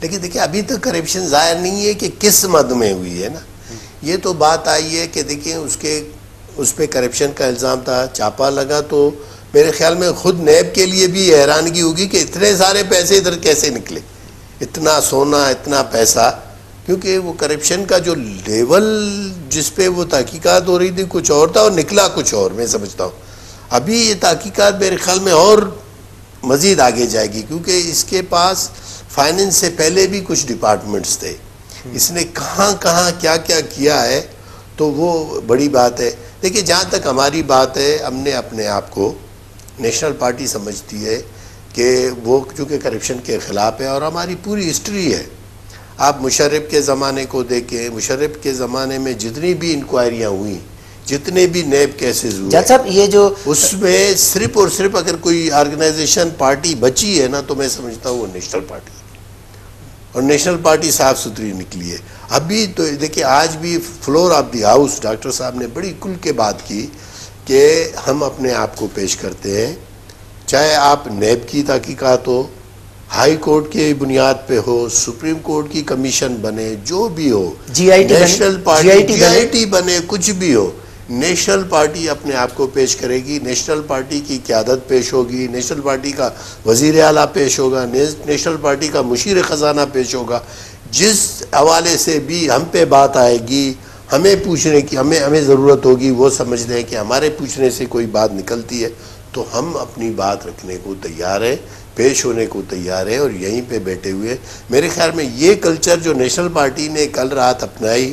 لیکن دیکھیں ابھی تک کرپشن ظاہر نہیں ہے کہ کس مد میں ہوئی ہے نا. یہ تو بات آئی ہے کہ دیکھیں اس پہ کرپشن کا الزام تھا, چھاپا لگا, تو میرے خیال میں خود نیب کے لیے بھی حیرانگی ہوگی کہ اتنے سارے پیسے ادھر کیسے نکلے, اتنا سونا, اتنا پیسہ. کیونکہ وہ کرپشن کا جو لیول جس پہ وہ تحقیقات ہو رہی تھی کچھ اور تھا اور نکلا کچھ اور. میں سمجھتا ہوں ابھی یہ تحقیقات میرے خیال میں اور مزید آگے جائے گی, کیونکہ اس کے پاس فائننس سے پہلے بھی کچھ ڈپارٹمنٹس تھے, اس نے کہاں کہاں کیا کیا کیا ہے, تو وہ بڑی بات ہے. دیکھیے جہاں تک ہماری بات ہے, ہم نے اپنے آپ کو نیشنل پارٹی سمجھتی ہے کہ وہ چونکہ کرپشن کے خلاف ہے, اور ہماری پوری ہسٹری ہے. آپ مشرف کے زمانے کو دیکھیں, مشرف کے زمانے میں جتنی بھی انکوائریاں ہوئیں, جتنے بھی نیب کیسز ہوئے, صاحب یہ جو اس میں صرف اور صرف اگر کوئی آرگنائزیشن پارٹی بچی ہے نا, تو میں سمجھتا ہوں وہ نیشنل پارٹی, اور نیشنل پارٹی صاف ستھری نکلی ہے. ابھی تو دیکھیں آج بھی floor of the house doctor صاحب نے بڑی کھل کے بات کی کہ ہم اپنے آپ کو پیش کرتے ہیں, چاہے آپ نیب کی تحقیقات ہو, ہائی کورٹ کی بنیاد پہ ہو, سپریم کورٹ کی کمیشن بنے, جو بھی ہو, national party J I T بنے, کچھ بھی ہو, نیشنل پارٹی اپنے آپ کو پیش کرے گی. نیشنل پارٹی کی قیادت پیش ہوگی, نیشنل پارٹی کا وزیر اعلیٰ پیش ہوگا, نیشنل پارٹی کا مشیر خزانہ پیش ہوگا. جس حوالے سے بھی ہم پہ بات آئے گی, ہمیں پوچھنے کی ہمیں ضرورت ہوگی, وہ سمجھتے ہیں کہ ہمارے پوچھنے سے کوئی بات نکلتی ہے, تو ہم اپنی بات رکھنے کو تیار ہیں, پیش ہونے کو تیار ہیں, اور یہیں پہ بیٹھے ہوئے. میرے خیال میں یہ کلچر جو نیشنل پارٹی نے کل رات اپنائی,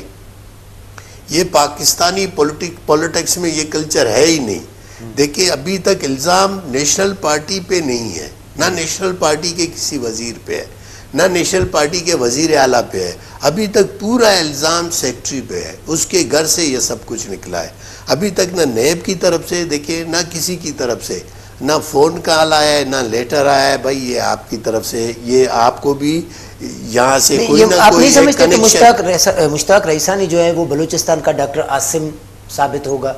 یہ پاکستانی پولیٹکس میں یہ کلچر ہے ہی نہیں. دیکھیں ابھی تک الزام نیشنل پارٹی پہ نہیں ہے, نہ نیشنل پارٹی کے کسی وزیر پہ ہے, نہ نیشنل پارٹی کے وزیر اعلیٰ پہ ہے. ابھی تک پورا الزام سیکٹری پہ ہے, اس کے گھر سے یہ سب کچھ نکلا ہے. ابھی تک نہ نیب کی طرف سے دیکھیں, نہ کسی کی طرف سے, نہ فون کال آیا ہے, نہ لیٹر آیا ہے بھائی یہ آپ کی طرف سے, یہ آپ کو بھی یہاں سے کوئی نہ آپ کوئی نہیں سمجھتے کہ کنیکشن. مشتاق رئیسانی جو ہے وہ بلوچستان کا ڈاکٹر عاصم ثابت ہوگا,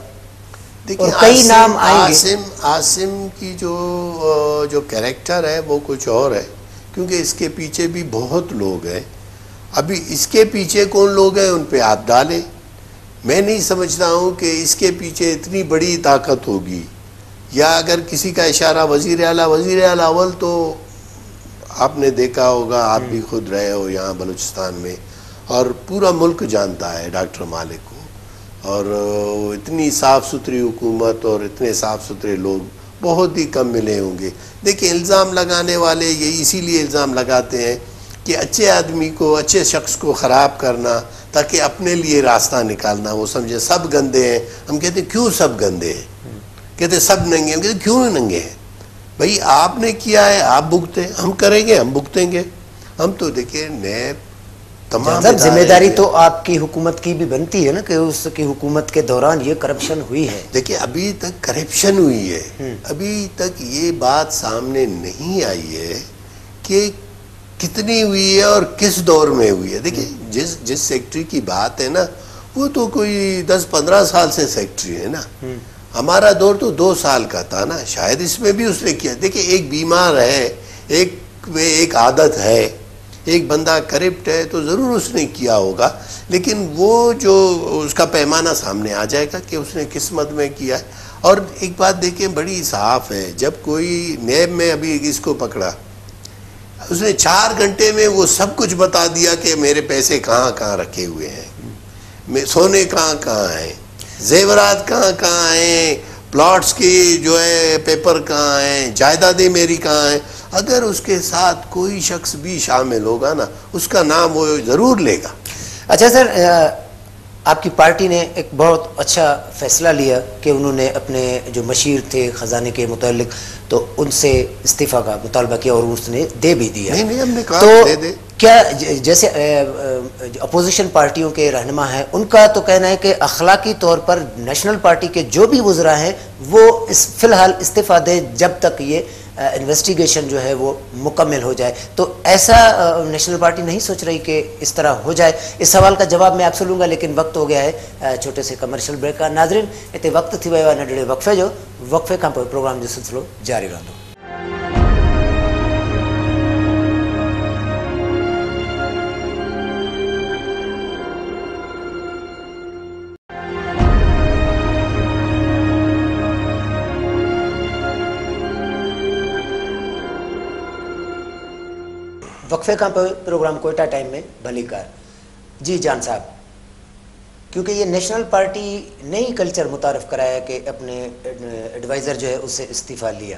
دیکھیں اور کئی نام آئیں گے. عاصم کی جو کریکٹر ہے وہ کچھ اور ہے, کیونکہ اس کے پیچھے بھی بہت لوگ ہیں. ابھی اس کے پیچھے کون لوگ ہیں ان پہ آپ ڈالیں. میں نہیں سمجھتا ہوں کہ اس کے پیچھے اتنی بڑی طاقت ہوگی, یا اگر کسی کا اشارہ وزیر اعلیٰ اول, تو آپ نے دیکھا ہوگا, آپ بھی خود رہے ہو یہاں بلوچستان میں, اور پورا ملک جانتا ہے ڈاکٹر مالک کو, اور اتنی صاف ستھری حکومت اور اتنے صاف ستھرے لوگ بہت ہی کم ملے ہوں گے. دیکھیں الزام لگانے والے یہ اسی لیے الزام لگاتے ہیں کہ اچھے آدمی کو, اچھے شخص کو خراب کرنا, تاکہ اپنے لیے راستہ نکالنا. وہ سمجھے سب گندے ہیں. ہم کہتے ہیں کیوں سب گندے ہیں, کہتے سب ننگے. ہم کہتے کیوں ننگے ہیں بھائی, آپ نے کیا ہے آپ بھگتے, ہم کریں گے ہم بھگتیں گے. ہم تو دیکھیں نیب تمام ذمہ داری تو آپ کی حکومت کی بھی بنتی ہے نا, کہ اس کی حکومت کے دوران یہ کرپشن ہوئی ہے. دیکھیں ابھی تک کرپشن ہوئی ہے, ابھی تک یہ بات سامنے نہیں آئی ہے کہ کتنی ہوئی ہے اور کس دور میں ہوئی ہے. دیکھیں جس سیکٹری کی بات ہے نا, وہ تو کوئی 10-15 سال سے سیکٹری ہے نا. ہمارا دور تو 2 سال کا تھا نا, شاید اس میں بھی اس نے کیا. دیکھیں ایک بیمار ہے, ایک عادت ہے, ایک بندہ کرپٹ ہے, تو ضرور اس نے کیا ہوگا, لیکن وہ جو اس کا پیمانہ سامنے آ جائے گا کہ اس نے قسمت میں کیا ہے. اور ایک بات دیکھیں بڑی صاف ہے, جب کوئی نیب میں ابھی اس کو پکڑا, اس نے 4 گھنٹے میں وہ سب کچھ بتا دیا کہ میرے پیسے کہاں کہاں رکھے ہوئے ہیں, سونے کہاں کہاں ہیں, زیورات کہاں کہاں ہیں, پلاٹس کی جو ہے پیپر کہاں ہیں, جائیدادیں میری کہاں ہیں. اگر اس کے ساتھ کوئی شخص بھی شامل ہوگا نا, اس کا نام وہ ضرور لے گا. اچھا سر, آپ کی پارٹی نے ایک بہت اچھا فیصلہ لیا کہ انہوں نے اپنے جو مشیر تھے خزانے کے متعلق, تو ان سے استعفیٰ کا مطالبہ کیا, اور اس نے دے بھی دیا. نہیں ہم نے کہا دے دے. کیا جیسے اپوزیشن پارٹیوں کے رہنما ہیں, ان کا تو کہنا ہے کہ اخلاقی طور پر نیشنل پارٹی کے جو بھی وزراء ہیں وہ فی الحال استعفیٰ دیں جب تک یہ انویسٹیگیشن جو ہے وہ مکمل ہو جائے. تو ایسا نیشنل پارٹی نہیں سوچ رہی کہ اس طرح ہو جائے؟ اس سوال کا جواب میں آپ سے لوں گا, لیکن وقت ہو گیا ہے چھوٹے سے کمرشل بریک کا. ناظرین اتنے وقت تھی وہ نڈڑے وقفے, جو وقفے کا پروگرام جو سلسلو جاری رہندو. وقفے کا پروگرام کوئٹہ ٹائم میں بھلی کار. جی جان صاحب, کیونکہ یہ نیشنل پارٹی نے ہی کلچر متعارف کرایا کہ اپنے ایڈوائزر جو ہے اس سے استعفیٰ لیا,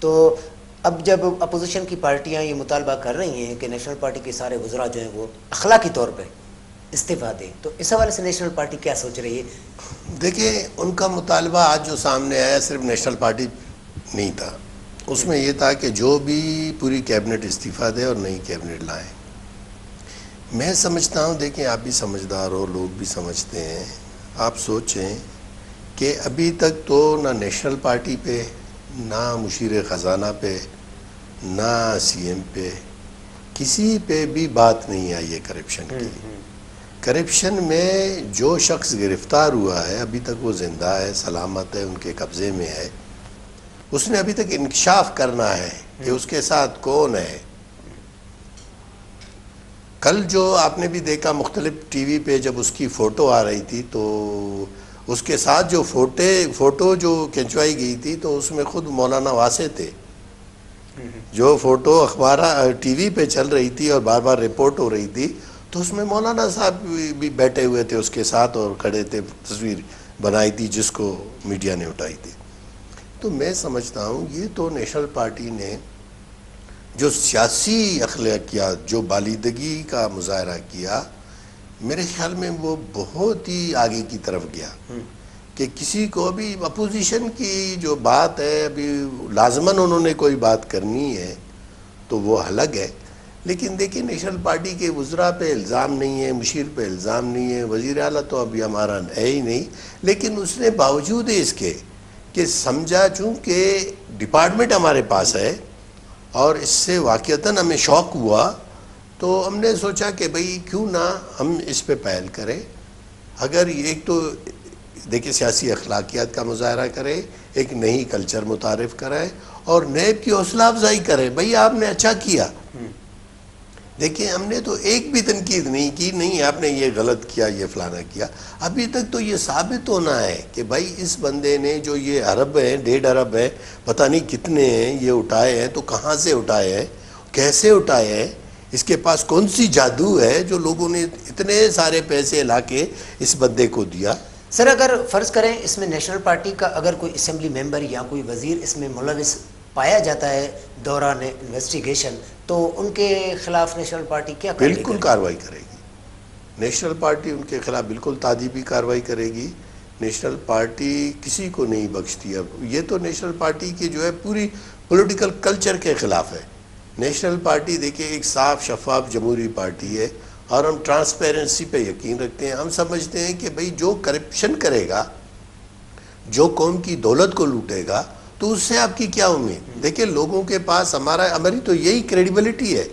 تو اب جب اپوزیشن کی پارٹیاں یہ مطالبہ کر رہی ہیں کہ نیشنل پارٹی کے سارے وزراء جو ہیں وہ اخلاقی طور پہ استعفیٰ دیں, تو اس حوالے سے نیشنل پارٹی کیا سوچ رہی ہے؟ دیکھیں, ان کا مطالبہ آج جو سامنے آیا صرف نیشنل پارٹی نہیں تھا, اس میں یہ تھا کہ جو بھی پوری کیبنٹ استعفیٰ دے اور نئی کیبنٹ لائیں. میں سمجھتا ہوں, دیکھیں آپ بھی سمجھدار ہو, لوگ بھی سمجھتے ہیں, آپ سوچیں کہ ابھی تک تو نہ نیشنل پارٹی پہ, نہ مشیر خزانہ پہ, نہ سی ایم پہ, کسی پہ بھی بات نہیں آئی ہے کرپشن کی. کرپشن میں جو شخص گرفتار ہوا ہے ابھی تک وہ زندہ ہے, سلامت ہے, ان کے قبضے میں ہے. اس نے ابھی تک انکشاف کرنا ہے کہ اس کے ساتھ کون ہے. کل جو آپ نے بھی دیکھا مختلف ٹی وی پہ جب اس کی فوٹو آ رہی تھی, تو اس کے ساتھ جو فوٹو جو کھنچوائی گئی تھی تو اس میں خود مولانا واسع تھے. جو فوٹو ٹی وی پہ چل رہی تھی اور بار بار رپورٹ ہو رہی تھی, تو اس میں مولانا صاحب بھی بیٹھے ہوئے تھے اس کے ساتھ اور کھڑے تھے, تصویر بنائی تھی جس کو میڈیا نے اٹھائی تھی. تو میں سمجھتا ہوں یہ تو نیشنل پارٹی نے جو سیاسی اخلاقیات, جو بالیدگی کا مظاہرہ کیا, میرے خیال میں وہ بہت ہی آگے کی طرف گیا. کہ کسی کو بھی اپوزیشن کی جو بات ہے, ابھی لازماً انہوں نے کوئی بات کرنی ہے تو وہ الگ ہے, لیکن دیکھیں نیشنل پارٹی کے وزراء پہ الزام نہیں ہے, مشیر پہ الزام نہیں ہے, وزیر اعلیٰ تو ابھی ہمارا ہے ہی نہیں, لیکن اس نے باوجود اس کے کہ سمجھا چونکہ ڈپارٹمنٹ ہمارے پاس ہے اور اس سے واقعتاً ہمیں شوق ہوا, تو ہم نے سوچا کہ بھئی کیوں نہ ہم اس پہ پہل کریں. اگر ایک تو دیکھیں سیاسی اخلاقیات کا مظاہرہ کرے, ایک نئی کلچر متعارف کرائے اور نیب کی حوصلہ افزائی کرے. بھئی آپ نے اچھا کیا. دیکھیں ہم نے تو ایک بھی تنقید نہیں کی, نہیں آپ نے یہ غلط کیا, یہ فلانا کیا. ابھی تک تو یہ ثابت ہونا ہے کہ بھائی اس بندے نے جو یہ ارب ہیں, 1.5 ارب ہے, پتہ نہیں کتنے ہیں یہ اٹھائے ہیں, تو کہاں سے اٹھائے ہیں, کیسے اٹھائے ہیں, اس کے پاس کون سی جادو ہے جو لوگوں نے اتنے سارے پیسے لا کے اس بندے کو دیا. سر اگر فرض کریں اس میں نیشنل پارٹی کا اگر کوئی اسمبلی ممبر یا کوئی وزیر اس میں ملوث پایا جاتا ہے دوران انویسٹیگیشن, تو ان کے خلاف نیشنل پارٹی کیا کرے گی؟ بالکل کارروائی کرے گی. نیشنل پارٹی ان کے خلاف بالکل تعدیبی کارروائی کرے گی. نیشنل پارٹی کسی کو نہیں بخشتی. اب یہ تو نیشنل پارٹی کی جو ہے پوری پولیٹیکل کلچر کے خلاف ہے. نیشنل پارٹی دیکھیں ایک صاف شفاف جمہوری پارٹی ہے اور ہم ٹرانسپیرنسی پہ یقین رکھتے ہیں. ہم سمجھتے ہیں کہ بھئی جو کرپشن کرے گا, جو قوم کی دولت کو لوٹے گا, تو اس سے آپ کی کیا امید. دیکھیں لوگوں کے پاس ہماری تو یہی کریڈیبلٹی ہے.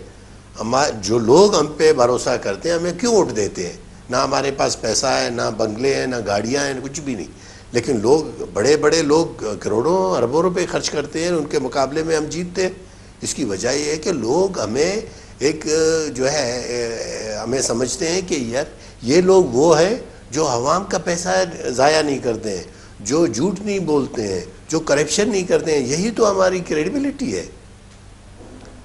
جو لوگ ہم پہ بھروسہ کرتے ہیں, ہمیں کیوں ووٹ دیتے ہیں؟ نہ ہمارے پاس پیسہ ہے, نہ بنگلے ہیں, نہ گاڑیاں ہیں, کچھ بھی نہیں, لیکن لوگ بڑے بڑے لوگ کروڑوں اربوں روپے خرچ کرتے ہیں, ان کے مقابلے میں ہم جیتتے ہیں. اس کی وجہ یہ ہے کہ لوگ ہمیں ایک جو ہے ہمیں سمجھتے ہیں کہ یار یہ لوگ وہ ہیں جو عوام کا پیسہ ضائع نہیں کرتے ہیں, جو جھوٹ نہیں بولتے ہیں, جو کرپشن نہیں کرتے ہیں. یہی تو ہماری کریڈیبلٹی ہے.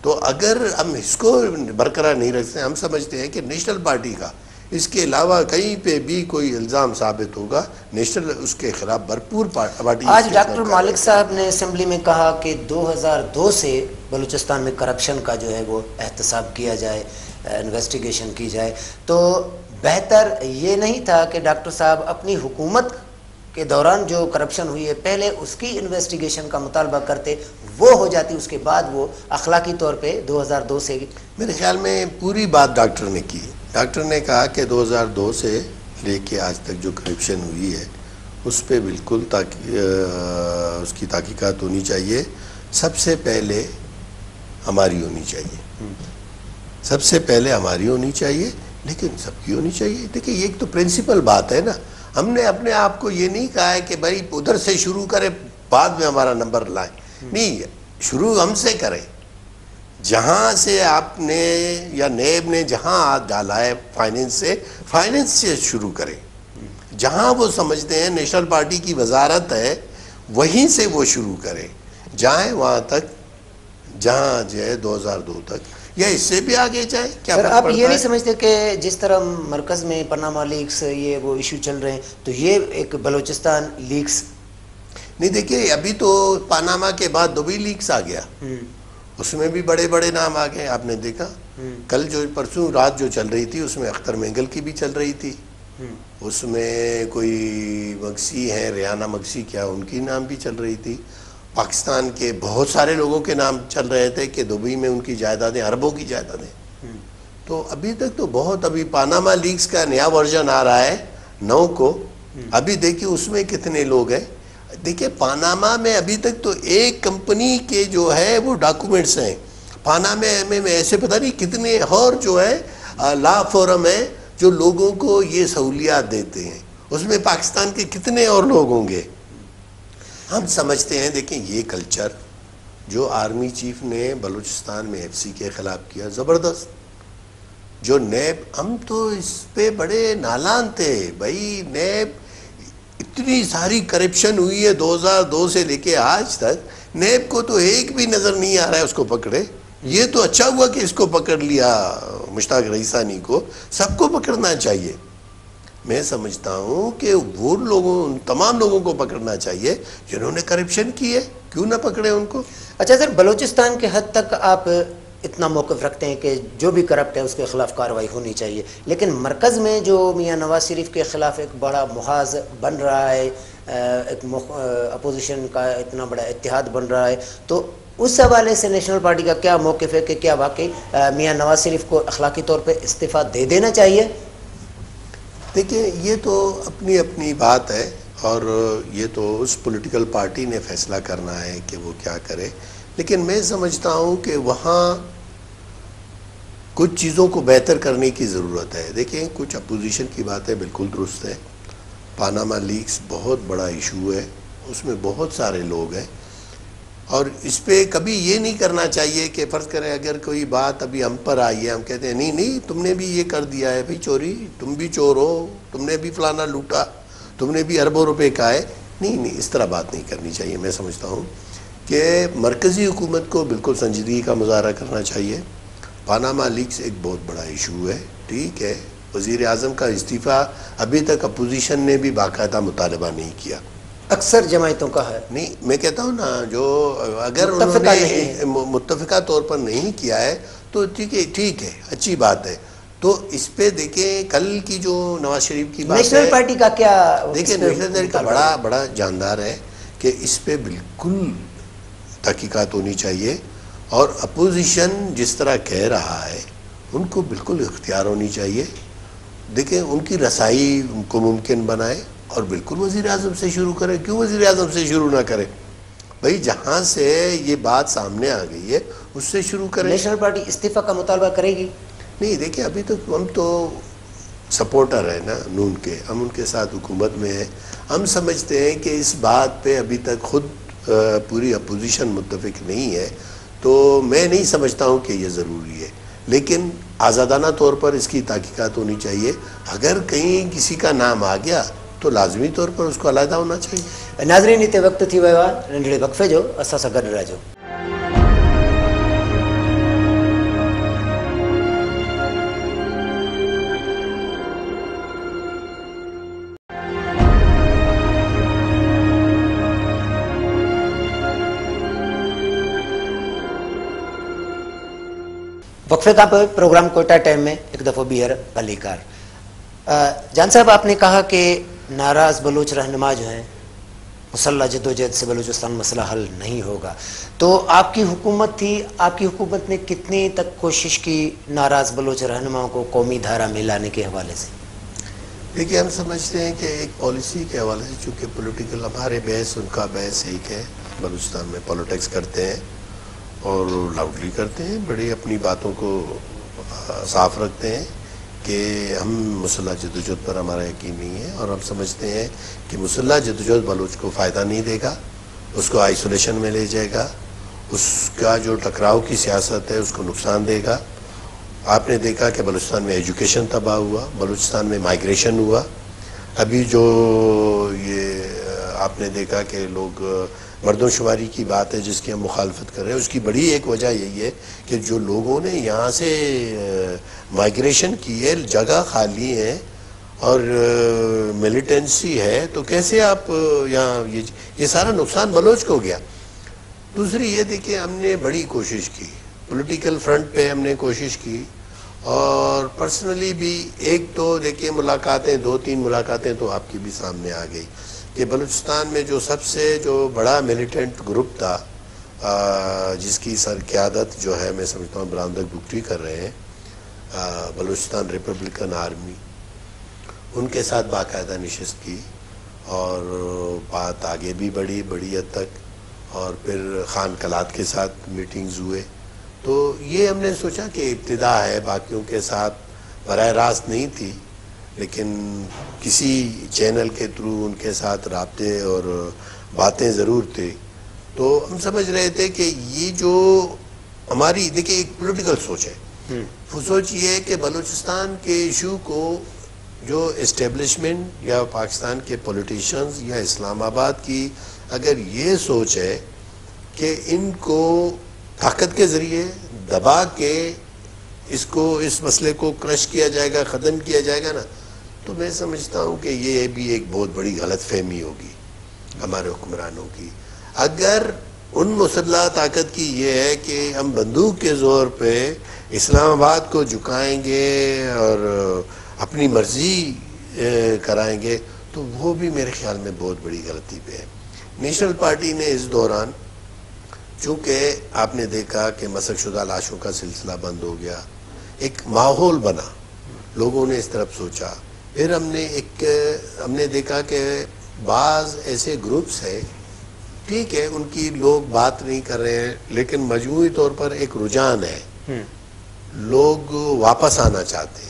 تو اگر ہم اس کو برقرار نہیں رکھتے ہیں, ہم سمجھتے ہیں کہ نیشنل پارٹی کا اس کے علاوہ کہیں پہ بھی کوئی الزام ثابت ہوگا, نیشنل اس کے خلاف بھرپور پارٹی. آج ڈاکٹر مالک صاحب نے اسمبلی میں کہا کہ 2002 سے بلوچستان میں کرپشن کا جو ہے وہ احتساب کیا جائے, انویسٹیگیشن کی جائے. تو بہتر یہ نہیں تھا کہ ڈاکٹر صاحب اپنی حکومت کے دوران جو کرپشن ہوئی ہے پہلے اس کی انویسٹیگیشن کا مطالبہ کرتے, وہ ہو جاتی, اس کے بعد وہ اخلاقی طور پہ 2002 سے. میرے خیال میں پوری بات ڈاکٹر نے کی. ڈاکٹر نے کہا کہ 2002 سے لے کے آج تک جو کرپشن ہوئی ہے اس پہ بالکل اس کی تحقیقات ہونی چاہیے. سب سے پہلے ہماری ہونی چاہیے, سب سے پہلے ہماری ہونی چاہیے, لیکن سب کی ہونی چاہیے. دیکھیں یہ ایک تو پرنسپل بات ہے نا. ہم نے اپنے آپ کو یہ نہیں کہا ہے کہ بھائی ادھر سے شروع کریں بعد میں ہمارا نمبر لائیں. نہیں, شروع ہم سے کریں. جہاں سے آپ نے یا نیب نے جہاں ہاتھ ڈالا ہے فائننس سے شروع کریں. جہاں وہ سمجھتے ہیں نیشنل پارٹی کی وزارت ہے وہیں سے وہ شروع کریں, جائیں وہاں تک جہاں جو ہے 2002 تک. یا اس سے بھی آگے جائیں. کیا سر فرق آپ پڑتا یہ نہیں ہے؟ سمجھتے کہ جس طرح مرکز میں پاناما لیکس یہ وہ ایشو چل رہے ہیں تو یہ ایک بلوچستان لیکس؟ نہیں دیکھیے ابھی تو پاناما کے بعد دبئی لیکس آ گیا, اس میں بھی بڑے بڑے نام آ گئے. آپ نے دیکھا کل جو پرسوں رات جو چل رہی تھی اس میں اختر مینگل کی بھی چل رہی تھی, اس میں کوئی مگسی ہیں ریانہ مگسی کیا ان کی نام بھی چل رہی تھی. پاکستان کے بہت سارے لوگوں کے نام چل رہے تھے کہ دبئی میں ان کی جائیدادیں اربوں کی جائیدادیں. تو ابھی تک تو بہت, ابھی پاناما لیکس کا نیا ورژن آ رہا ہے 9 کو, ابھی دیکھیے اس میں کتنے لوگ ہیں. دیکھیے پاناما میں ابھی تک تو ایک کمپنی کے جو ہے وہ ڈاکومنٹس ہیں. پاناما میں ایسے پتہ نہیں کتنے اور جو ہے لا فورم ہے جو لوگوں کو یہ سہولیات دیتے ہیں, اس میں پاکستان کے کتنے اور لوگ ہوں گے. ہم سمجھتے ہیں دیکھیں یہ کلچر جو آرمی چیف نے بلوچستان میں ایف سی کے خلاف کیا زبردست, جو نیب, ہم تو اس پہ بڑے نالان تھے بھائی. نیب اتنی ساری کرپشن ہوئی ہے 2002 سے لے کے آج تک, نیب کو تو ایک بھی نظر نہیں آ رہا ہے اس کو پکڑے. یہ تو اچھا ہوا کہ اس کو پکڑ لیا مشتاق رئیسانی کو, سب کو پکڑنا چاہیے. میں سمجھتا ہوں کہ وہ لوگوں, تمام لوگوں کو پکڑنا چاہیے جنہوں نے کرپشن کی ہے, کیوں نہ پکڑے ان کو. اچھا سر, بلوچستان کے حد تک آپ اتنا موقف رکھتے ہیں کہ جو بھی کرپٹ ہے اس کے خلاف کارروائی ہونی چاہیے, لیکن مرکز میں جو میاں نواز شریف کے خلاف ایک بڑا محاذ بن رہا ہے, ایک اپوزیشن کا اتنا بڑا اتحاد بن رہا ہے, تو اس حوالے سے نیشنل پارٹی کا کیا موقف ہے کہ کیا واقعی میاں نواز شریف کو اخلاقی طور پہ استعفیٰ دے دینا چاہیے؟ دیکھیں یہ تو اپنی اپنی بات ہے اور یہ تو اس پولیٹیکل پارٹی نے فیصلہ کرنا ہے کہ وہ کیا کرے, لیکن میں سمجھتا ہوں کہ وہاں کچھ چیزوں کو بہتر کرنے کی ضرورت ہے. دیکھیں کچھ اپوزیشن کی باتیں بالکل درست ہے. پاناما لیکس بہت بڑا ایشو ہے, اس میں بہت سارے لوگ ہیں, اور اس پہ کبھی یہ نہیں کرنا چاہیے کہ فرض کریں اگر کوئی بات ابھی ہم پر آئی ہے, ہم کہتے ہیں نہیں نہیں تم نے بھی یہ کر دیا ہے بھائی چوری, تم بھی چور ہو, تم نے بھی فلانا لوٹا, تم نے بھی اربوں روپے کھائے. نہیں, اس طرح بات نہیں کرنی چاہیے. میں سمجھتا ہوں کہ مرکزی حکومت کو بالکل سنجیدگی کا مظاہرہ کرنا چاہیے. پاناما لیکس ایک بہت بڑا ایشو ہے, ٹھیک ہے. وزیر اعظم کا استعفیٰ ابھی تک اپوزیشن نے بھی باقاعدہ مطالبہ نہیں کیا, اکثر جماعتوں کا ہے. نہیں میں کہتا ہوں نا, جو اگر انہوں نے متفقہ طور پر نہیں کیا ہے تو ٹھیک ہے, اچھی بات ہے. تو اس پہ دیکھیں کل کی جو نواز شریف کی بات ہے, نیشنل پارٹی کا کیا, دیکھیں نیشنل پارٹی کا بڑا جاندار ہے کہ اس پہ بالکل تحقیقات ہونی چاہیے, اور اپوزیشن جس طرح کہہ رہا ہے ان کو بالکل اختیار ہونی چاہیے. دیکھیں ان کی رسائی کو ممکن بنائے اور بالکل وزیر اعظم سے شروع کرے. کیوں وزیر اعظم سے شروع نہ کرے بھائی, جہاں سے یہ بات سامنے آ گئی ہے اس سے شروع کرے. نیشنل پارٹی استعفیٰ کا مطالبہ کرے گی؟ نہیں دیکھیں ابھی تک ہم تو سپورٹر ہیں نا نون کے, ہم ان کے ساتھ حکومت میں ہیں. ہم سمجھتے ہیں کہ اس بات پہ ابھی تک خود پوری اپوزیشن متفق نہیں ہے, تو میں نہیں سمجھتا ہوں کہ یہ ضروری ہے. لیکن آزادانہ طور پر اس کی تحقیقات ہونی چاہیے. اگر کہیں کسی کا نام آ گیا تو لازمی طور پر اس کو علیحدہ ہونا چاہیے. ناظرین اتنے وقت تھی ویوا ننڈڑے وقفے جو اسا سا گڈ رہجو. وقفے کا پروگرام کوئٹہ ٹائم میں ایک دفعہ بیر علی کار. جان صاحب آپ نے کہا کہ ناراض بلوچ رہنما جو ہیں مسلح جدوجہد سے بلوچستان مسئلہ حل نہیں ہوگا, تو آپ کی حکومت تھی, آپ کی حکومت نے کتنی تک کوشش کی ناراض بلوچ رہنماؤں کو قومی دھارا میں لانے کے حوالے سے؟ دیکھیے ہم سمجھتے ہیں کہ ایک پالیسی کے حوالے سے, چونکہ پولیٹیکل ہمارے بحث ان کا بحث ایک ہے, بلوچستان میں پالیٹکس کرتے ہیں اور لاؤڈلی کرتے ہیں, بڑی اپنی باتوں کو صاف رکھتے ہیں کہ ہم مسلح جدوجہد پر ہمارا یقین نہیں ہے, اور ہم سمجھتے ہیں کہ مسلح جدوجہد بلوچ کو فائدہ نہیں دے گا, اس کو آئسولیشن میں لے جائے گا, اس کا جو ٹکراؤ کی سیاست ہے اس کو نقصان دے گا. آپ نے دیکھا کہ بلوچستان میں ایجوکیشن تباہ ہوا, بلوچستان میں مائیگریشن ہوا. ابھی جو یہ آپ نے دیکھا کہ لوگ مردم شماری کی بات ہے جس کی ہم مخالفت کر رہے ہیں، اس کی بڑی ایک وجہ یہی ہے کہ جو لوگوں نے یہاں سے مائگریشن کی ہے، جگہ خالی ہے اور ملیٹنسی ہے، تو کیسے آپ یہاں یہ سارا نقصان بلوچ کو گیا۔ دوسری یہ دیکھیں ہم نے بڑی کوشش کی، پولیٹیکل فرنٹ پہ ہم نے کوشش کی، اور پرسنلی بھی ایک تو دیکھیں ملاقاتیں، 2-3 ملاقاتیں تو آپ کی بھی سامنے آ گئی کہ بلوچستان میں جو سب سے جو بڑا ملیٹنٹ گروپ تھا جس کی سر قیادت جو ہے میں سمجھتا ہوں برامدک بگٹی کر رہے ہیں، بلوچستان ریپبلکن آرمی، ان کے ساتھ باقاعدہ نشست کی اور بات آگے بھی بڑی حد تک، اور پھر خان کلات کے ساتھ میٹنگز ہوئے۔ تو یہ ہم نے سوچا کہ ابتدا ہے، باقیوں کے ساتھ براہ راست نہیں تھی، لیکن کسی چینل کے تھرو ان کے ساتھ رابطے اور باتیں ضرور تھے۔ تو ہم سمجھ رہے تھے کہ یہ جو ہماری دیکھیں ایک پولیٹیکل سوچ ہے، وہ سوچ یہ ہے کہ بلوچستان کے ایشو کو جو اسٹیبلشمنٹ یا پاکستان کے پولیٹیشنز یا اسلام آباد کی اگر یہ سوچ ہے کہ ان کو طاقت کے ذریعے دبا کے اس مسئلے کو کرش کیا جائے گا، ختم کیا جائے گا نا، تو میں سمجھتا ہوں کہ یہ بھی ایک بہت بڑی غلط فہمی ہوگی ہمارے حکمرانوں کی۔ اگر ان مسلح طاقت کی یہ ہے کہ ہم بندوق کے زور پہ اسلام آباد کو جھکائیں گے اور اپنی مرضی کرائیں گے، تو وہ بھی میرے خیال میں بہت بڑی غلطی پہ ہے۔ نیشنل پارٹی نے اس دوران، چونکہ آپ نے دیکھا کہ مسخ شدہ لاشوں کا سلسلہ بند ہو گیا، ایک ماحول بنا، لوگوں نے اس طرف سوچا، پھر ہم نے دیکھا کہ بعض ایسے گروپس ہیں، ٹھیک ہے ان کی لوگ بات نہیں کر رہے ہیں، لیکن مجموعی طور پر ایک رجحان ہے، لوگ واپس آنا چاہتے ہیں۔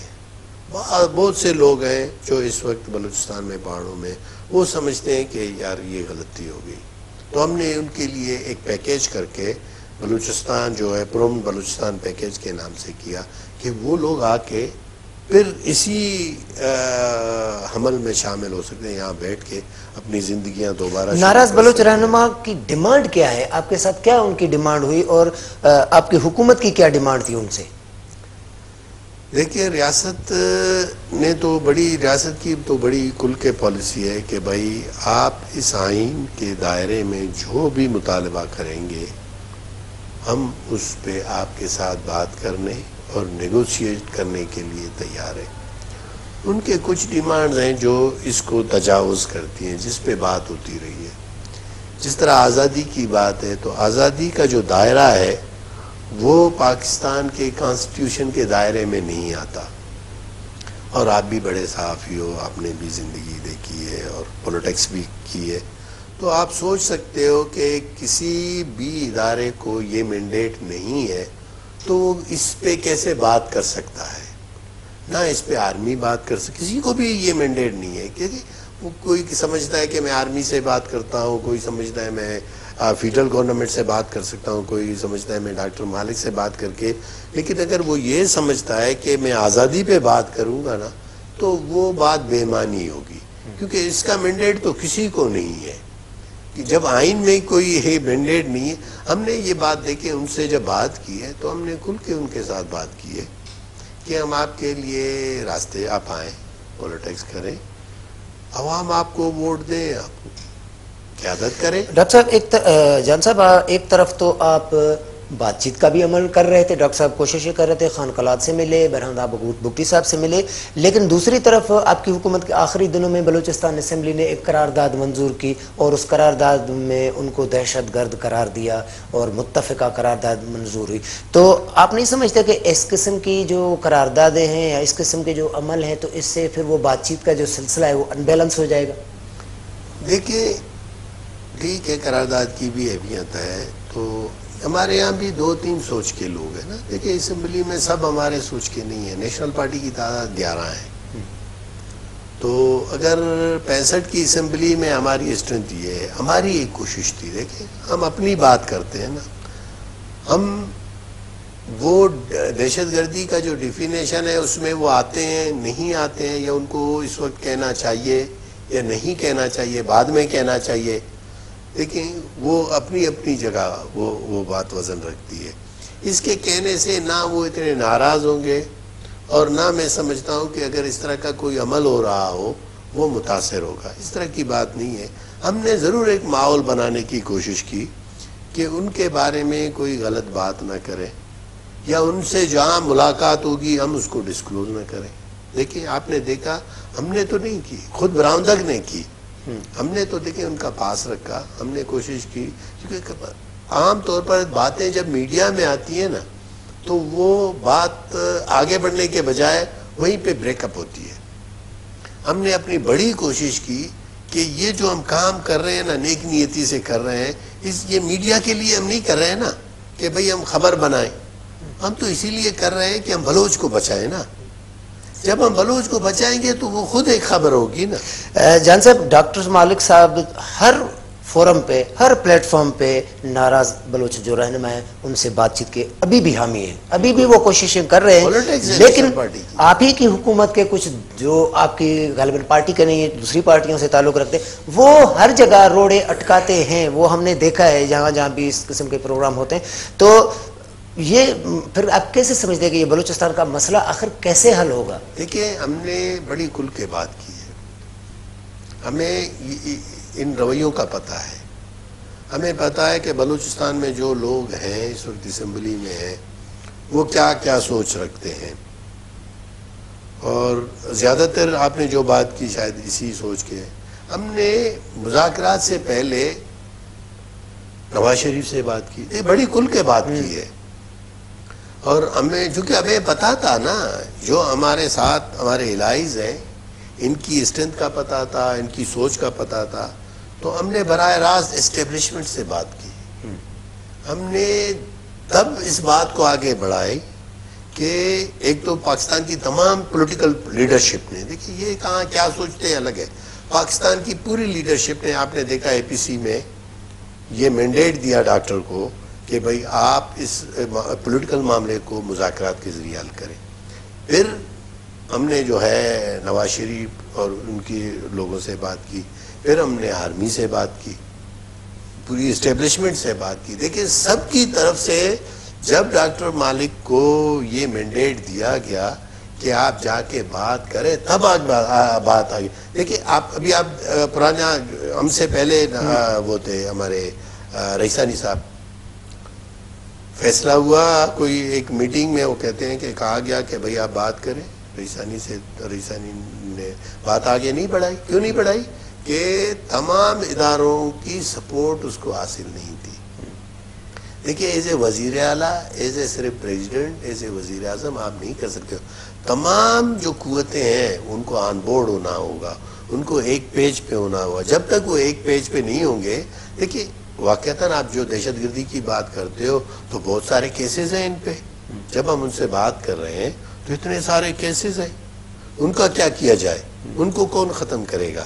بہت سے لوگ ہیں جو اس وقت بلوچستان میں پہاڑوں میں وہ سمجھتے ہیں کہ یار یہ غلطی ہو گئی، تو ہم نے ان کے لیے ایک پیکیج کر کے بلوچستان جو ہے پروم بلوچستان پیکیج کے نام سے کیا کہ وہ لوگ آ کے پھر اسی حمل میں شامل ہو سکتے ہیں، یہاں بیٹھ کے اپنی زندگیاں دوبارہ۔ ناراض بلوچ رہنما کی ڈیمانڈ کیا ہے؟ آپ کے ساتھ کیا ان کی ڈیمانڈ ہوئی اور آپ کی حکومت کی کیا ڈیمانڈ تھی ان سے؟ دیکھیے ریاست کی تو بڑی کل کے پالیسی ہے کہ بھائی آپ اس آئین کے دائرے میں جو بھی مطالبہ کریں گے ہم اس پہ آپ کے ساتھ بات کرنے اور نیگوشیٹ کرنے کے لیے تیار ہیں۔ ان کے کچھ ڈیمانڈز ہیں جو اس کو تجاوز کرتی ہیں، جس پہ بات ہوتی رہی ہے۔ جس طرح آزادی کی بات ہے تو آزادی کا جو دائرہ ہے وہ پاکستان کے کانسٹیٹیوشن کے دائرے میں نہیں آتا، اور آپ بھی بڑے صحافی ہو، آپ نے بھی زندگی دیکھی ہے اور پولیٹکس بھی کی ہے، تو آپ سوچ سکتے ہو کہ کسی بھی ادارے کو یہ مینڈیٹ نہیں ہے تو وہ اس پہ کیسے بات کر سکتا ہے، نہ اس پہ آرمی بات کر سکتا، کسی کو بھی یہ مینڈیٹ نہیں ہے، کیونکہ وہ کوئی سمجھتا ہے کہ میں آرمی سے بات کرتا ہوں، کوئی سمجھتا ہے میں فیڈرل گورنمنٹ سے بات کر سکتا ہوں، کوئی سمجھتا ہے میں ڈاکٹر مالک سے بات کر کے، لیکن اگر وہ یہ سمجھتا ہے کہ میں آزادی پہ بات کروں گا نا تو وہ بات بے معنی ہوگی، کیونکہ اس کا مینڈیٹ تو کسی کو نہیں ہے۔ کہ جب آئین میں کوئی مینڈیٹ نہیں ہے، ہم نے یہ بات دیکھیں ان سے جب بات کی ہے تو ہم نے کھل کے ان کے ساتھ بات کی ہے کہ ہم آپ کے لیے راستے آپ آئیں، پولیٹکس کریں، عوام آپ کو ووٹ دیں، آپ کو قیادت کریں۔ ڈاکٹر صاحب جان صاحب ایک طرف تو آپ بات چیت کا بھی عمل کر رہے تھے، ڈاکٹر صاحب کوششیں کر رہے تھے، خان کلات سے ملے، برہمدہ بگٹی صاحب سے ملے، لیکن دوسری طرف آپ کی حکومت کے آخری دنوں میں بلوچستان اسمبلی نے ایک قرارداد منظور کی اور اس قرارداد میں ان کو دہشت گرد قرار دیا اور متفقہ قرارداد منظور ہوئی۔ تو آپ نہیں سمجھتے کہ اس قسم کی جو قراردادیں ہیں یا اس قسم کے جو عمل ہیں تو اس سے پھر وہ بات چیت کا جو سلسلہ ہے وہ انبیلنس ہو جائے گا؟ دیکھیے ٹھیک ہے، قرارداد کی بھی اہمیت ہے، تو ہمارے یہاں بھی 2-3 سوچ کے لوگ ہیں نا۔ دیکھیں اسمبلی میں سب ہمارے سوچ کے نہیں ہیں، نیشنل پارٹی کی تعداد 11 ہے، تو اگر 65 کی اسمبلی میں ہماری اسٹرینتھ یہ ہے، ہماری ایک کوشش تھی، دیکھیں ہم اپنی بات کرتے ہیں نا، ہم وہ دہشت گردی کا جو ڈیفینیشن ہے اس میں وہ آتے ہیں نہیں آتے ہیں، یا ان کو اس وقت کہنا چاہیے یا نہیں کہنا چاہیے، بعد میں کہنا چاہیے، لیکن وہ اپنی اپنی جگہ وہ بات وزن رکھتی ہے. اس کے کہنے سے نہ وہ اتنے ناراض ہوں گے اور نہ میں سمجھتا ہوں کہ اگر اس طرح کا کوئی عمل ہو رہا ہو وہ متاثر ہوگا. اس طرح کی بات نہیں ہے. ہم نے ضرور ایک ماحول بنانے کی کوشش کی کہ ان کے بارے میں کوئی غلط بات نہ کرے یا ان سے جہاں ملاقات ہوگی ہم اس کو ڈسکلوز نہ کریں. دیکھیں آپ نے دیکھا ہم نے تو نہیں کی, خود براؤندگ نے کی. ہم نے تو دیکھیں ان کا پاس رکھا, ہم نے کوشش کی, کیونکہ عام طور پر باتیں جب میڈیا میں آتی ہیں نا تو وہ بات آگے بڑھنے کے بجائے وہیں پہ بریک اپ ہوتی ہے. ہم نے اپنی بڑی کوشش کی کہ یہ جو ہم کام کر رہے ہیں نا نیک نیتی سے کر رہے ہیں, یہ میڈیا کے لیے ہم نہیں کر رہے ہیں نا کہ بھئی ہم خبر بنائیں. ہم تو اسی لیے کر رہے ہیں کہ ہم بلوچ کو بچائیں نا. جب ہم بلوچ کو بچائیں گے تو وہ خود ایک خبر ہوگی نا. جان صاحب, ڈاکٹر مالک صاحب ہر فورم پہ, ہر پلیٹ فارم پہ ناراض بلوچ جو رہنما ہیں ان سے بات چیت کے ابھی بھی حامی ہیں, ابھی بھی وہ کوششیں کر رہے ہیں. لیکن آپ ہی کی حکومت کے کچھ جو آپ کی غالباً پارٹی کے نہیں دوسری پارٹیوں سے تعلق رکھتے ہیں وہ ہر جگہ روڑے اٹکاتے ہیں. وہ ہم نے دیکھا ہے جہاں جہاں بھی اس قسم کے پروگرام ہوتے ہیں. تو یہ پھر آپ کیسے سمجھتے ہیں کہ یہ بلوچستان کا مسئلہ آخر کیسے حل ہوگا؟ دیکھیں ہم نے بڑی کھل کے بات کی ہے. ہمیں ان رویوں کا پتہ ہے. ہمیں پتہ ہے کہ بلوچستان میں جو لوگ ہیں اس وقت اسمبلی میں ہیں وہ کیا کیا سوچ رکھتے ہیں, اور زیادہ تر آپ نے جو بات کی شاید اسی سوچ کے. ہم نے مذاکرات سے پہلے نواز شریف سے بات کی, بڑی کھل کے بات کی ہے. اور ہمیں چونکہ ہمیں پتا تھا نا جو ہمارے ساتھ ہمارے الائز ہیں ان کی اسٹرینتھ کا پتا تھا, ان کی سوچ کا پتا تھا, تو ہم نے براہ راست اسٹیبلشمنٹ سے بات کی. ہم نے تب اس بات کو آگے بڑھائی کہ ایک تو پاکستان کی تمام پولیٹیکل لیڈرشپ نے, دیکھیے یہ کہاں کیا سوچتے ہیں الگ ہے, پاکستان کی پوری لیڈرشپ نے, آپ نے دیکھا اے پی سی میں یہ مینڈیٹ دیا ڈاکٹر کو کہ بھئی آپ اس پولیٹیکل معاملے کو مذاکرات کے ذریعے حل کریں. پھر ہم نے جو ہے نواز شریف اور ان کی لوگوں سے بات کی, پھر ہم نے آرمی سے بات کی, پوری اسٹیبلشمنٹ سے بات کی. دیکھیں سب کی طرف سے جب ڈاکٹر مالک کو یہ مینڈیٹ دیا گیا کہ آپ جا کے بات کریں تب آج بات آ گئی. دیکھیں ابھی آپ پرانا ہم سے پہلے وہ تھے ہمارے رئیسانی صاحب, فیصلہ ہوا کوئی ایک میٹنگ میں, وہ کہتے ہیں کہ کہا گیا کہ بھئی آپ بات کریں رئیسانی سے. رئیسانی نے بات آگے نہیں بڑھائی. کیوں نہیں بڑھائی؟ کہ تمام اداروں کی سپورٹ اس کو حاصل نہیں تھی. دیکھیے ایز اے وزیر اعلیٰ, ایز اے صرف پریزیڈنٹ, ایز اے وزیر اعظم آپ نہیں کر سکتے ہو. تمام جو قوتیں ہیں ان کو آن بورڈ ہونا ہوگا, ان کو ایک پیج پہ ہونا ہوگا. جب تک وہ ایک پیج پہ نہیں ہوں گے, دیکھیے واقعتاً آپ جو دہشت گردی کی بات کرتے ہو تو بہت سارے کیسز ہیں ان پہ. جب ہم ان سے بات کر رہے ہیں تو اتنے سارے کیسز ہیں, ان کا کیا کیا جائے, ان کو کون ختم کرے گا؟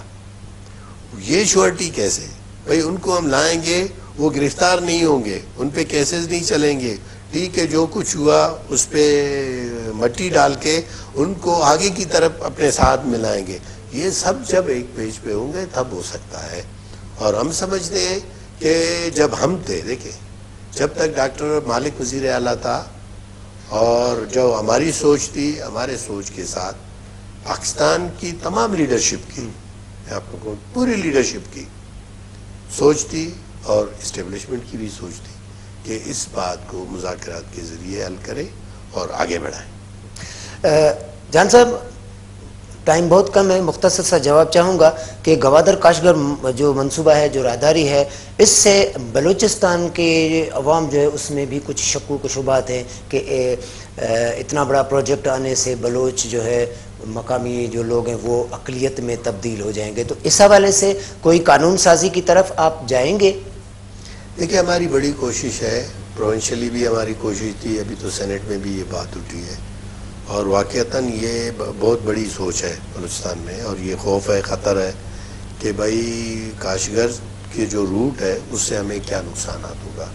یہ شورٹی کیسے بھئی ان کو ہم لائیں گے وہ گرفتار نہیں ہوں گے, ان پہ کیسز نہیں چلیں گے, ٹھیک ہے جو کچھ ہوا اس پہ مٹی ڈال کے ان کو آگے کی طرف اپنے ساتھ ملائیں گے. یہ سب جب ایک پیج پہ ہوں گے تب ہو سکتا ہے. اور ہم سمجھتے ہیں کہ جب ہم تھے, دیکھیں جب تک ڈاکٹر مالک وزیر اعلیٰ تھا اور جو ہماری سوچ تھی, ہمارے سوچ کے ساتھ پاکستان کی تمام لیڈرشپ کی, آپ کو پوری لیڈرشپ کی سوچ تھی اور اسٹیبلشمنٹ کی بھی سوچ تھی کہ اس بات کو مذاکرات کے ذریعے حل کریں اور آگے بڑھائیں. جان صاحب ٹائم بہت کم ہے, مختصر سا جواب چاہوں گا کہ گوادر کاشغر جو منصوبہ ہے, جو راہداری ہے, اس سے بلوچستان کے عوام جو ہے اس میں بھی کچھ شکوک و شبہات ہیں کہ اتنا بڑا پروجیکٹ آنے سے بلوچ جو ہے مقامی جو لوگ ہیں وہ اقلیت میں تبدیل ہو جائیں گے. تو اس حوالے سے کوئی قانون سازی کی طرف آپ جائیں گے؟ دیکھیں ہماری بڑی کوشش ہے, پروونشلی بھی ہماری کوشش تھی, ابھی تو سینٹ میں بھی یہ بات اٹھی ہے, اور واقعتاً یہ بہت بڑی سوچ ہے بلوچستان میں, اور یہ خوف ہے, خطر ہے کہ بھائی کاشغر کے جو روٹ ہے اس سے ہمیں کیا نقصانات ہوگا.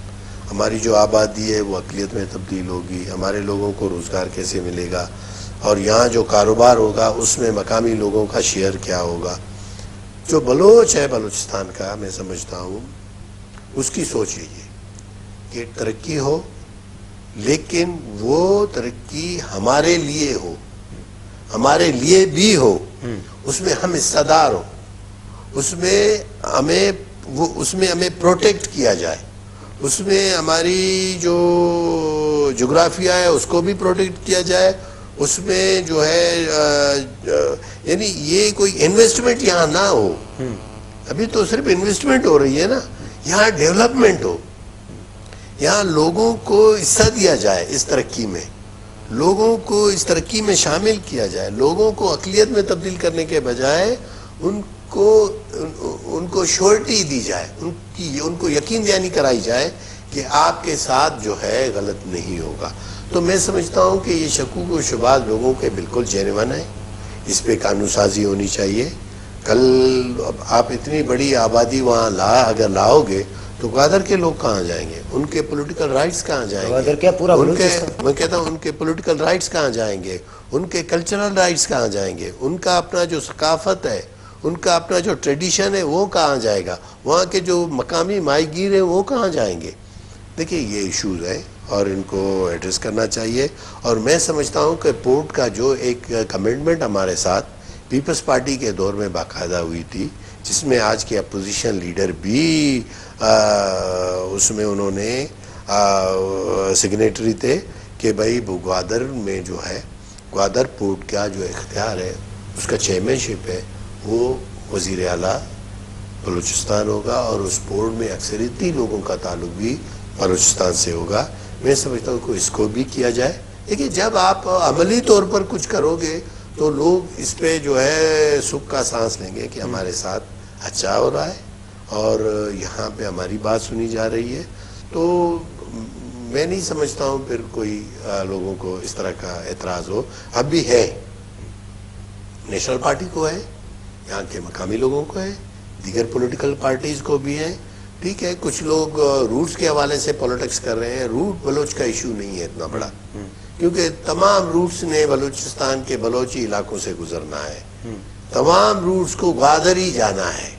ہماری جو آبادی ہے وہ اقلیت میں تبدیل ہوگی, ہمارے لوگوں کو روزگار کیسے ملے گا, اور یہاں جو کاروبار ہوگا اس میں مقامی لوگوں کا شیئر کیا ہوگا. جو بلوچ ہے بلوچستان کا, میں سمجھتا ہوں اس کی سوچ یہی ہے کہ ترقی ہو لیکن وہ ترقی ہمارے لیے ہو, ہمارے لیے بھی ہو, اس میں ہم حصہ دار ہو, اس میں ہمیں پروٹیکٹ کیا جائے, اس میں ہماری جو جغرافیہ ہے اس کو بھی پروٹیکٹ کیا جائے, اس میں جو ہے یعنی یہ کوئی انویسٹمنٹ یہاں نہ ہو. ابھی تو صرف انویسٹمنٹ ہو رہی ہے نا, یہاں ڈیولپمنٹ ہو, یہاں لوگوں کو حصہ دیا جائے اس ترقی میں, لوگوں کو اس ترقی میں شامل کیا جائے, لوگوں کو اقلیت میں تبدیل کرنے کے بجائے ان کو شورٹی دی جائے, ان کو یقین دہانی کرائی جائے کہ آپ کے ساتھ جو ہے غلط نہیں ہوگا. تو میں سمجھتا ہوں کہ یہ شکوک و شبہات لوگوں کے بالکل جینون ہیں, اس پہ قانون سازی ہونی چاہیے. کل آپ اتنی بڑی آبادی وہاں اگر لاؤ گے تو گوادر کے لوگ کہاں جائیں گے, ان کے پولیٹیکل رائٹس کہاں جائیں گے, میں کہتا ہوں ان کے پولیٹیکل رائٹس کہاں جائیں گے, ان کے کلچرل رائٹس کہاں جائیں گے, ان کا اپنا جو ثقافت ہے, ان کا اپنا جو ٹریڈیشن ہے وہ کہاں جائے گا, وہاں کے جو مقامی ماہی گیر ہیں وہ کہاں جائیں گے. دیکھیے یہ ایشوز ہیں اور ان کو ایڈریس کرنا چاہیے. اور میں سمجھتا ہوں کہ پورٹ کا جو ایک کمٹمنٹ ہمارے ساتھ پیپلز پارٹی کے دور میں باقاعدہ ہوئی تھی, جس میں آج کے اپوزیشن لیڈر بھی اس میں انہوں نے سگنیٹری تھے کہ بھائی گوادر میں جو ہے گوادر پورٹ کا جو اختیار ہے اس کا چیئرمین شپ ہے وہ وزیر اعلیٰ بلوچستان ہوگا, اور اس بورڈ میں اکثریتی لوگوں کا تعلق بھی بلوچستان سے ہوگا. میں سمجھتا ہوں کہ اس کو بھی کیا جائے. دیکھیے جب آپ عملی طور پر کچھ کرو گے تو لوگ اس پہ جو ہے سکھ کا سانس لیں گے کہ ہمارے ساتھ اچھا ہو رہا ہے اور یہاں پہ ہماری بات سنی جا رہی ہے. تو میں نہیں سمجھتا ہوں پھر کوئی لوگوں کو اس طرح کا اعتراض ہو. اب بھی ہے, نیشنل پارٹی کو ہے, یہاں کے مقامی لوگوں کو ہے, دیگر پولیٹیکل پارٹیز کو بھی ہے. ٹھیک ہے, کچھ لوگ روٹس کے حوالے سے پولیٹکس کر رہے ہیں. روٹ بلوچ کا ایشو نہیں ہے اتنا بڑا, کیونکہ تمام روٹس نے بلوچستان کے بلوچی علاقوں سے گزرنا ہے, تمام روٹس کو گوادر ہی جانا ہے.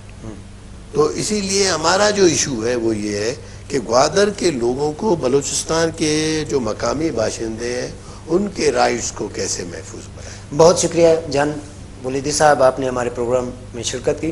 تو اسی لیے ہمارا جو ایشو ہے وہ یہ ہے کہ گوادر کے لوگوں کو, بلوچستان کے جو مقامی باشندے ہیں ان کے رائٹس کو کیسے محفوظ بنائیں. بہت شکریہ جان بلیدی صاحب, آپ نے ہمارے پروگرام میں شرکت کی.